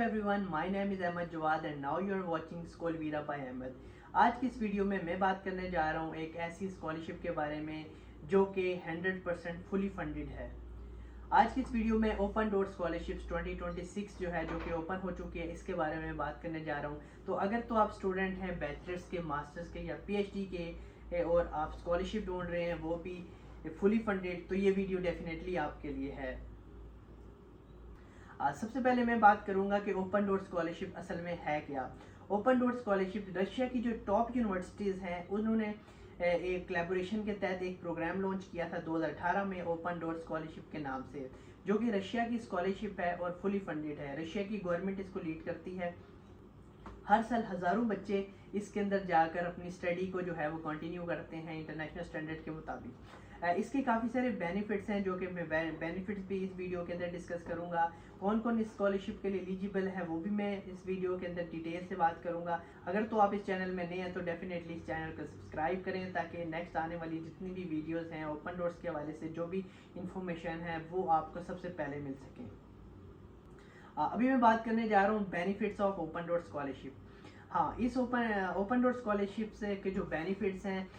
everyone, my name is Ahmed Jawad and now you are watching School Vira by Ahmed। आज की इस video में मैं बात करने जा रहा हूँ एक ऐसी स्कॉलरशिप के बारे में जो कि 100% फुली फंडेड है। आज की इस वीडियो में ओपन डोर स्कॉलरशिप्स 2026 जो है, जो कि ओपन हो चुकी है, इसके बारे में बात करने जा रहा हूँ। तो अगर तो आप स्टूडेंट हैं बैचलर्स के, मास्टर्स के या पीएचडी के और आप स्कॉलरशिप ढूंढ रहे हैं वो भी फुली फंडेड, तो ये वीडियो डेफिनेटली आपके लिए है। सबसे पहले मैं बात करूंगा कि ओपन डोर स्कॉलरशिप असल में है क्या। ओपन डोर स्कॉलरशिप रशिया की जो टॉप यूनिवर्सिटीज़ हैं उन्होंने एक कोलैबोरेशन के तहत एक प्रोग्राम लॉन्च किया था 2018 में ओपन डोर स्कॉलरशिप के नाम से, जो कि रशिया की स्कॉलरशिप है और फुली फंडेड है। रशिया की गवर्नमेंट इसको लीड करती है। हर साल हज़ारों बच्चे इसके अंदर जाकर अपनी स्टडी को जो है वो कंटिन्यू करते हैं इंटरनेशनल स्टैंडर्ड के मुताबिक। इसके काफ़ी सारे बेनिफिट्स हैं जो कि मैं बेनिफिट्स भी इस वीडियो के अंदर डिस्कस करूंगा। कौन कौन इस स्कॉलरशिप के लिए एलिजिबल है वो भी मैं इस वीडियो के अंदर डिटेल से बात करूंगा। अगर तो आप इस चैनल में नए हैं तो डेफिनेटली इस चैनल को सब्सक्राइब करें ताकि नेक्स्ट आने वाली जितनी भी वीडियोज़ हैं ओपन डोर्स के हवाले से जो भी इंफॉर्मेशन है वो आपको सबसे पहले मिल सकें। अभी मैं बात करने जा रहा हूँ benefits of open door scholarship. हाँ, इस ओपन डोर स्कॉलरशिप से के जो बेनिफिट्स हैं,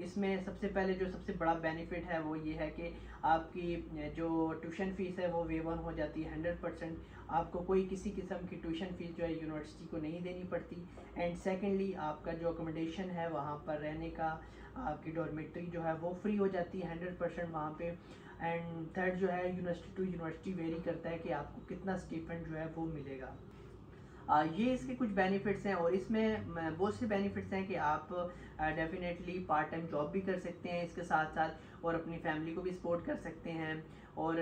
इसमें सबसे पहले जो सबसे बड़ा बेनिफिट है वो ये है कि आपकी जो ट्यूशन फीस है वो वेव ऑन हो जाती है 100%। आपको कोई किसी किस्म की ट्यूशन फीस जो है यूनिवर्सिटी को नहीं देनी पड़ती। एंड सेकेंडली आपका जो अकोमोडेशन है वहाँ पर रहने का, आपकी डॉर्मेट्री जो है वो फ्री हो जाती है 100% वहाँ पे। एंड थर्ड जो है यूनिवर्सिटी टू यूनिवर्सिटी वेरी करता है कि आपको कितना स्टिपेंड जो है वो मिलेगा। ये इसके कुछ बेनिफिट्स हैं और इसमें बहुत से बेनिफिट्स हैं कि आप डेफिनेटली पार्ट टाइम जॉब भी कर सकते हैं इसके साथ साथ और अपनी फैमिली को भी सपोर्ट कर सकते हैं। और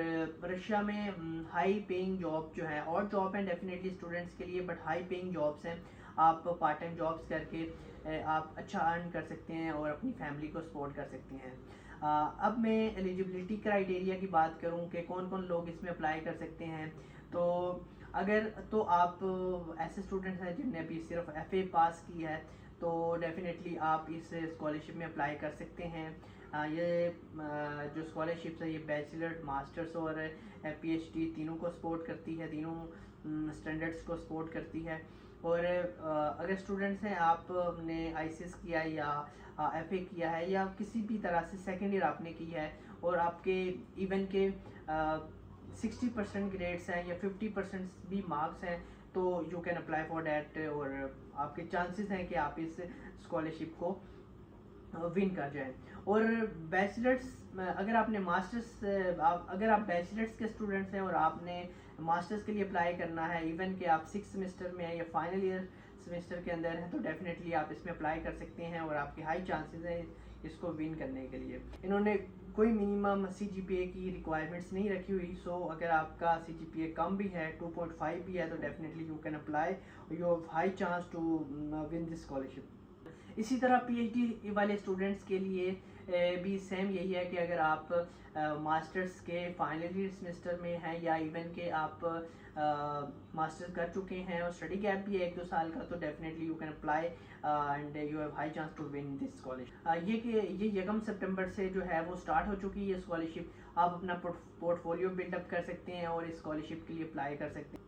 रशिया में हाई पेइंग जॉब जो है, और जॉब हैं डेफिनेटली स्टूडेंट्स के लिए, बट हाई पेइंग जॉब्स हैं। आप पार्ट टाइम जॉब्स करके आप अच्छा अर्न कर सकते हैं और अपनी फैमिली को सपोर्ट कर सकते हैं। अब मैं एलिजिबिलिटी क्राइटेरिया की बात करूं कि कौन कौन लोग इसमें अप्लाई कर सकते हैं। तो अगर तो आप ऐसे स्टूडेंट्स हैं जिनने अभी सिर्फ एफए पास की है तो डेफिनेटली आप इस स्कॉलरशिप में अप्लाई कर सकते हैं। ये जो स्कॉलरशिप्स है ये बैचलर, मास्टर्स और पीएचडी तीनों को सपोर्ट करती है, तीनों स्टैंडर्ड्स को सपोर्ट करती है। और अगर स्टूडेंट्स हैं, आपने आईसीएस किया है या एफए किया है या किसी भी तरह से सेकेंड ईयर आपने की है और आपके इवन के 60% ग्रेड्स हैं या 50% भी मार्क्स हैं तो you can apply for that और आपके चांसेस हैं कि आप इस स्कॉलरशिप को विन कर जाएं। और बैचलर्स, अगर आपने मास्टर्स, अगर आप बैचलर्स के स्टूडेंट्स हैं और आपने मास्टर्स के लिए अप्लाई करना है, इवन कि आप 6 सेमेस्टर में हैं या फाइनल ईयर सेमेस्टर के अंदर हैं, तो डेफिनेटली आप इसमें अप्लाई कर सकते हैं और आपके हाई चांसेस हैं इसको विन करने के लिए। इन्होंने कोई मिनिमम सीजीपीए की रिक्वायरमेंट्स नहीं रखी हुई, सो अगर आपका सीजीपीए कम भी है, 2.5 भी है, तो definitely you can apply, you have high chance to win this scholarship. इसी तरह पीएचडी वाले स्टूडेंट्स के लिए भी सेम यही है कि अगर आप मास्टर्स के फाइनल ईयर सेमेस्टर में हैं या इवन के आप मास्टर्स कर चुके हैं और स्टडी गैप भी है 1-2 साल का, तो definitely you can apply and you have high chance to win this scholarship. ये 1 सितंबर से जो है वो स्टार्ट हो चुकी है ये स्कॉलरशिप। आप अपना पोर्टफोलियो बिल्डअप कर सकते हैं और इस स्कॉलरशिप के लिए अप्लाई कर सकते हैं।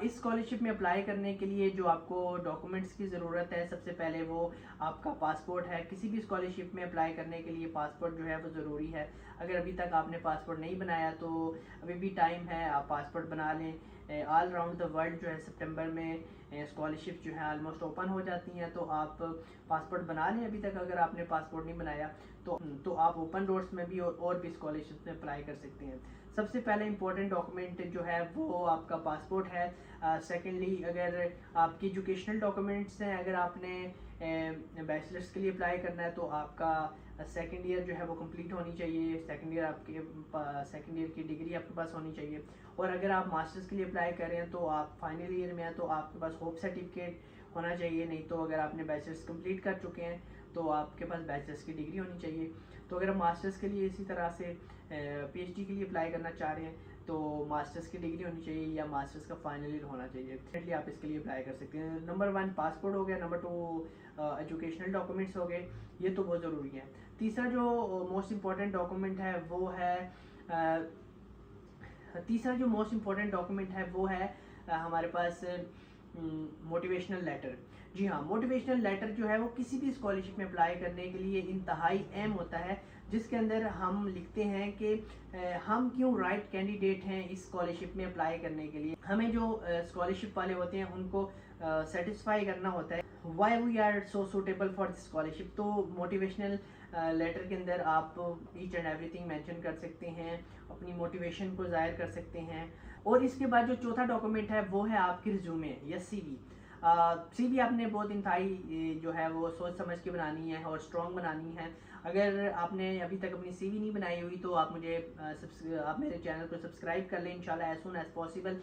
इस स्कॉलरशिप में अप्लाई करने के लिए जो आपको डॉक्यूमेंट्स की ज़रूरत है, सबसे पहले वो आपका पासपोर्ट है। किसी भी स्कॉलरशिप में अप्लाई करने के लिए पासपोर्ट जो है वो ज़रूरी है। अगर अभी तक आपने पासपोर्ट नहीं बनाया तो अभी भी टाइम है, आप पासपोर्ट बना लें। ऑल राउंड द वर्ल्ड जो है सितंबर में स्कॉलरशिप जो है ऑलमोस्ट ओपन हो जाती हैं, तो आप पासपोर्ट बना लें अभी तक अगर आपने पासपोर्ट नहीं बनाया तो आप ओपन डोर्स में भी और भी स्कॉलरशिप में अप्लाई कर सकते हैं। सबसे पहले इंपॉर्टेंट डॉक्यूमेंट जो है वो आपका पासपोर्ट है। सेकेंडली अगर आपकी एजुकेशनल डॉक्यूमेंट्स हैं, अगर आपने बैचलर्स के लिए अप्लाई करना है तो आपका सेकेंड ईयर जो है वो कंप्लीट होनी चाहिए। सेकेंड ईयर की डिग्री आपके पास होनी चाहिए। और अगर आप मास्टर्स के लिए अप्लाई कर रहे हैं तो आप फाइनल ईयर में हैं तो आपके पास होप सर्टिफिकेट होना चाहिए। नहीं तो अगर आपने बैचलर्स कंप्लीट कर चुके हैं तो आपके पास बैचलर्स की डिग्री होनी चाहिए। तो अगर मास्टर्स के लिए इसी तरह से पीएचडी के लिए अप्लाई करना चाह रहे हैं तो मास्टर्स की डिग्री होनी चाहिए या मास्टर्स का फाइनल ईयर होना चाहिए, डेफिनेटली आप इसके लिए अप्लाई कर सकते हैं। नंबर 1 पासपोर्ट हो गया, नंबर 2 एजुकेशनल डॉक्यूमेंट्स हो गए, ये तो बहुत ज़रूरी है। तीसरा जो मोस्ट इम्पॉर्टेंट डॉक्यूमेंट है वो है हमारे पास मोटिवेशनल लेटर। जी हाँ, मोटिवेशनल लेटर जो है वो किसी भी स्कॉलरशिप में अप्लाई करने के लिए इंतहाई अहम होता है, जिसके अंदर हम लिखते हैं कि हम क्यों राइट कैंडिडेट हैं इस स्कॉलरशिप में अप्लाई करने के लिए। हमें जो स्कॉलरशिप वाले होते हैं उनको सेटिस्फाई करना होता है, why we are so suitable for this scholarship. तो मोटिवेशनल लेटर के अंदर आप ईच एंड एवरीथिंग मेंशन कर सकते हैं, अपनी मोटिवेशन को जाहिर कर सकते हैं। और इसके बाद जो चौथा डॉक्यूमेंट है वो है आपकी रिज्यूमे या सीवी। सीवी आपने बहुत इंतहाई जो है वो सोच समझ के बनानी है और स्ट्रॉन्ग बनानी है। अगर आपने अभी तक अपनी सीवी नहीं बनाई हुई तो आप मेरे चैनल को सब्सक्राइब कर लें इंशाल्लाह एज सून एज पॉसिबल।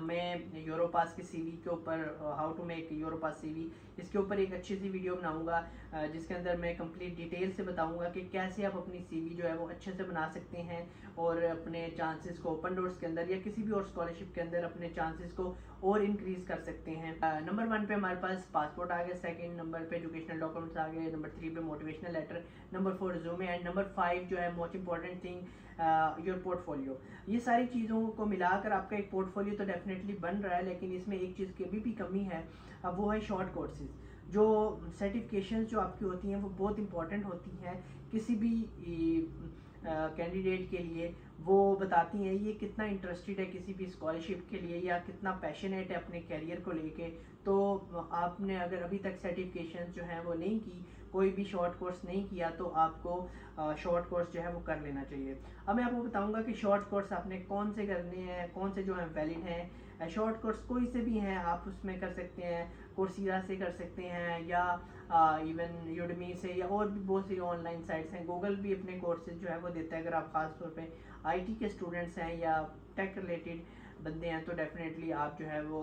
मैं यूरोपास की सीवी के ऊपर, how to make Europass CV, इसके ऊपर एक अच्छी सी वीडियो बनाऊंगा जिसके अंदर मैं कंप्लीट डिटेल से बताऊंगा कि कैसे आप अपनी सीवी जो है वो अच्छे से बना सकते हैं और अपने चांसेस को ओपन डोर्स के अंदर या किसी भी और स्कॉलरशिप के अंदर अपने चांसेस को और इंक्रीज कर सकते हैं। नंबर 1 पे हमारे पास पासपोर्ट आ गया, सेकंड नंबर पे एजुकेशनल डॉक्यूमेंट्स आ गए, नंबर 3 पे motivational letter, number 4 resume and number 5 जो है most important thing your portfolio. ये सारी चीज़ों को मिलाकर आपका एक पोर्टफोलियो तो डेफिनेटली बन रहा है, लेकिन इसमें एक चीज़ की अभी भी कमी है, अब वो है शॉर्ट कोर्सेज। जो सर्टिफिकेशन जो आपकी होती हैं वो बहुत इंपॉर्टेंट होती हैं किसी भी कैंडिडेट के लिए। वो बताती हैं ये कितना इंटरेस्टेड है किसी भी स्कॉलरशिप के लिए या कितना पैशनेट है अपने कैरियर को लेके। तो आपने अगर अभी तक सर्टिफिकेशन जो है वो नहीं की, कोई भी शॉर्ट कोर्स नहीं किया, तो आपको शॉर्ट कोर्स जो है वो कर लेना चाहिए। अब मैं आपको बताऊंगा कि शॉर्ट कोर्स आपने कौन से करने हैं, कौन से जो हैं वैलिड हैं। शॉर्ट कोर्स कोई से भी हैं, आप उसमें कर सकते हैं, कोर्सिरा से कर सकते हैं या इवन यूडमी से, या और भी बहुत सी ऑनलाइन साइट्स हैं। गूगल भी अपने कोर्सेज जो है वो देता है। अगर आप ख़ास तौर पे आईटी के स्टूडेंट्स हैं या टेक रिलेटेड बंदे हैं तो डेफिनेटली आप जो है वो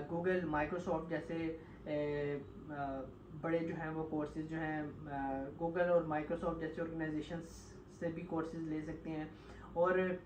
गूगल, माइक्रोसॉफ्ट जैसे बड़े जो हैं वो कोर्सेज जो हैं गूगल और माइक्रोसॉफ्ट जैसे ऑर्गेनाइजेशंस से भी कोर्सेज ले सकते हैं। और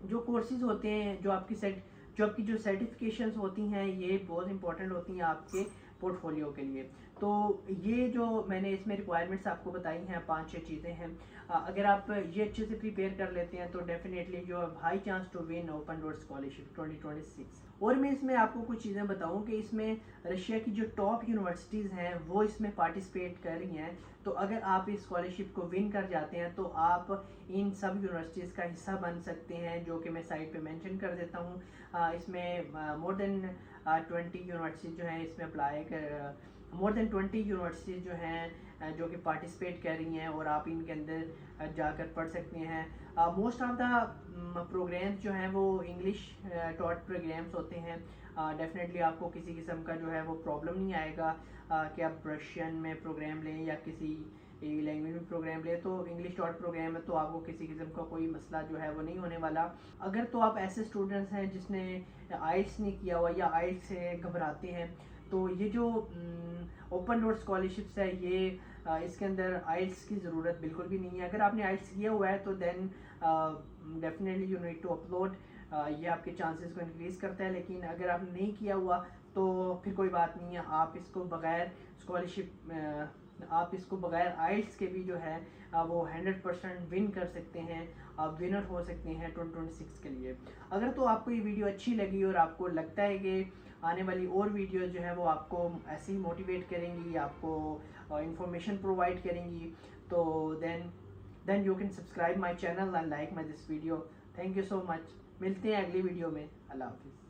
जो कोर्सेज होते हैं, जो आपकी सर्टिफिकेशंस होती हैं, ये बहुत इंपॉर्टेंट होती हैं आपके पोर्टफोलियो के लिए। तो ये जो मैंने इसमें रिक्वायरमेंट्स आपको बताई हैं 5-6 चीज़ें हैं। अगर आप ये अच्छे से प्रिपेयर कर लेते हैं तो डेफिनेटली जो high chance to win open door scholarship 2026। और मैं इसमें आपको कुछ चीज़ें बताऊं कि इसमें रशिया की जो टॉप यूनिवर्सिटीज़ हैं वो इसमें पार्टिसिपेट कर रही हैं। तो अगर आप इस स्कॉलरशिप को विन कर जाते हैं तो आप इन सब यूनिवर्सिटीज़ का हिस्सा बन सकते हैं, जो कि मैं साइट पे मेंशन कर देता हूँ। इसमें मोर देन 20 यूनिवर्सिटीज़ जो हैं इसमें अप्लाई कर, मोर देन 20 यूनिवर्सिटीज़ जो हैं जो कि पार्टिसिपेट कर रही हैं और आप इनके अंदर जाकर पढ़ सकते हैं। मोस्ट ऑफ द प्रोग्राम्स जो हैं वो इंग्लिश टॉट प्रोग्राम्स होते हैं। डेफिनेटली आपको किसी किस्म का जो है वो प्रॉब्लम नहीं आएगा कि आप रशियन में प्रोग्राम लें या किसी लैंग्वेज में प्रोग्राम लें। तो इंग्लिश टॉट प्रोग्राम है तो आपको किसी किस्म का कोई मसला जो है वो नहीं होने वाला। अगर तो आप ऐसे स्टूडेंट्स हैं जिसने आइल्स नहीं किया हुआ या आइल्स से घबराते हैं, तो ये जो ओपन डोर स्कॉलरशिप्स है ये इसके अंदर आइल्स की ज़रूरत बिल्कुल भी नहीं है। अगर आपने आइल्स किया हुआ है तो then definitely you need to upload, ये आपके चांसेस को इंक्रीज़ करता है। लेकिन अगर आपने नहीं किया हुआ तो फिर कोई बात नहीं है, आप इसको बगैर स्कॉलरशिप आप इसको बगैर आइल्स के भी जो है वो 100% विन कर सकते हैं, आप विनर हो सकते हैं 2026 के लिए। अगर तो आपको ये वीडियो अच्छी लगी और आपको लगता है कि आने वाली और वीडियो जो है वो आपको ऐसे ही मोटिवेट करेंगी, आपको इंफॉर्मेशन प्रोवाइड करेंगी, तो then you can subscribe my channel and like my this video. Thank you so much. मिलते हैं अगली वीडियो में। अल्लाह हाफिज़।